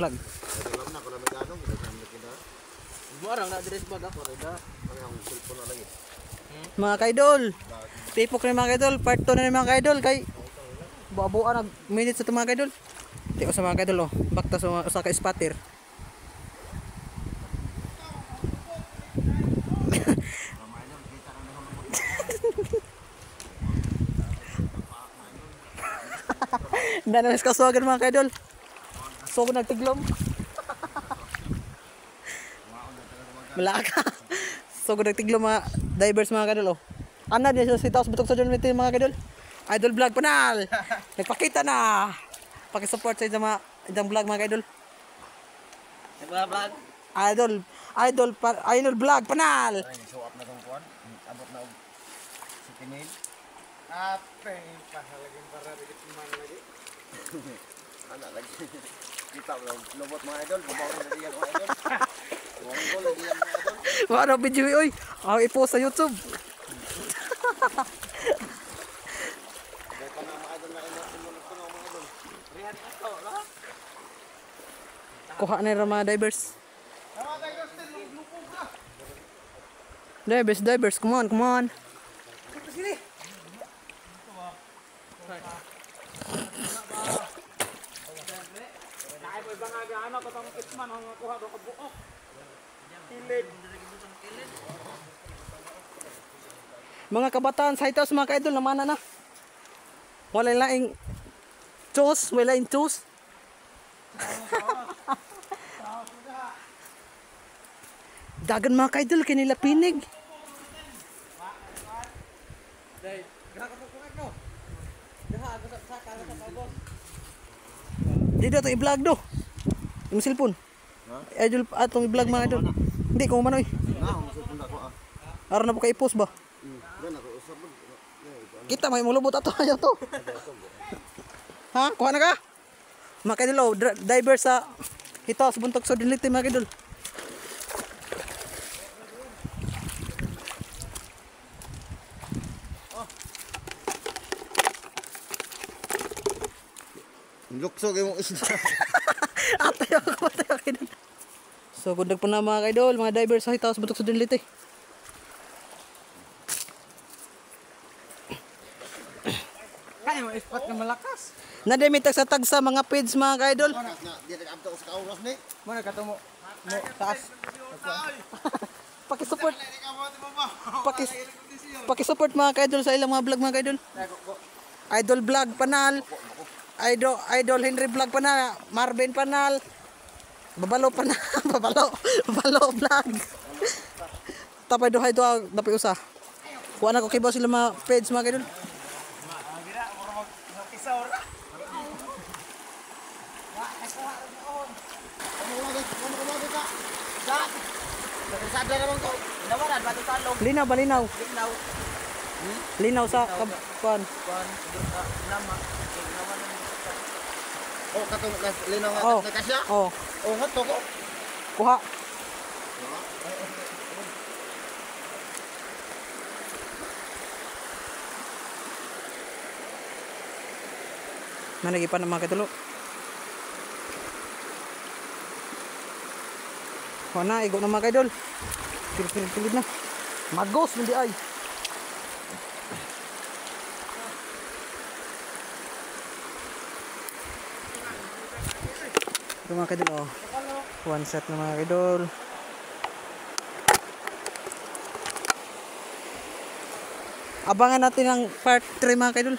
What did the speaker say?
vlog. Alam na ko na magano, kita. Marang na address ba ako reda. Ang cellphone na lagi. Mga kaidol. Tipok na mga kaidol, part 2 na mga kaidol kay buo-buo nag minutes sa mga kaidol. Tiko sa mga kaidol oh. Back to sa usa ka spotter. Danamis kasuwagan mga kaidol. So ko nagtiglom. Malaka. So ko nagtiglom mga divers mga kaidol oh. Ana din sa sitaw butok sa John Meeting mga kaidol. Idol vlog panal. Nagpakita na. Paki-support sa mga idang vlog mga kaidol. Nagba-vlog. Idol vlog panal. Ay, show up na tong kuan. Abot na si Pinil. Ape, pahalagin para dikit man lagi. Ana lagi. Kita lobot mga idol, bumaw na diyan mga idol. Bumaw ko lagi yan mga idol. Wala video oy. Ang i-post sa YouTube. Kaya na mga idol na inot ko mga idol. Rihan ato, no? Kuha na rin mga divers. Divers, come on. Naay mo ibang aga ko tong kitman ang kuha do ka buok. Kilid. Mga kabataan sa hitas mga kaidol naman na. Wala laing choose, wala laing choose. Dagan mga kaidol kinila pinig. Dai, gaka ko no. Daha ako sa saka sa pagos. Dito to i-vlog do. Yung cellphone. Ha? Idol atong i-vlog mga idol. Hindi ko manoy. Na, ang cellphone ko ah. Aron na po kay i-post ba? Gan ako usab. Kita may mulubot ato ayo to. Ha? Kuha na ka? Mga kaidol oh, diver sa hitas buntok sa dinliti mga kaidol. Luksog yung isda. Atay ako kaidol. So kundag po na mga kaidol, mga diver sa hitas buntok sa dinliti. Kaya mo spot nga malakas. Nademitak sa tag sa mga page mga kaidol. Na, di na abto sa kauras ni. Mo na katumo. Mo taas. Paki-support. Paki-support mga kaidol sa ilang mga vlog mga kaidol. Idol vlog panal. Idol Henry vlog panal, Marvin panal. Babalo panal, babalo vlog. Tapay do hay do dapat usa. Kuha na ko kibaw sila mga page mga kaidol. Sada naman ko. Nawaran bato talong. Linaw ba linaw? Linaw. Linaw sa kuan. Kuan nama. Oh, katong linaw nga Oh. nakasya. Oh, Oh, hato ko. kuha. Nanagipan ng mga katulo. Kuha na, igo na mga kaidol. Pilid na. Magos, hindi ay. Ito mga kaidol, oh. One shot na mga kaidol. Abangan natin ang part 3 mga kaidol.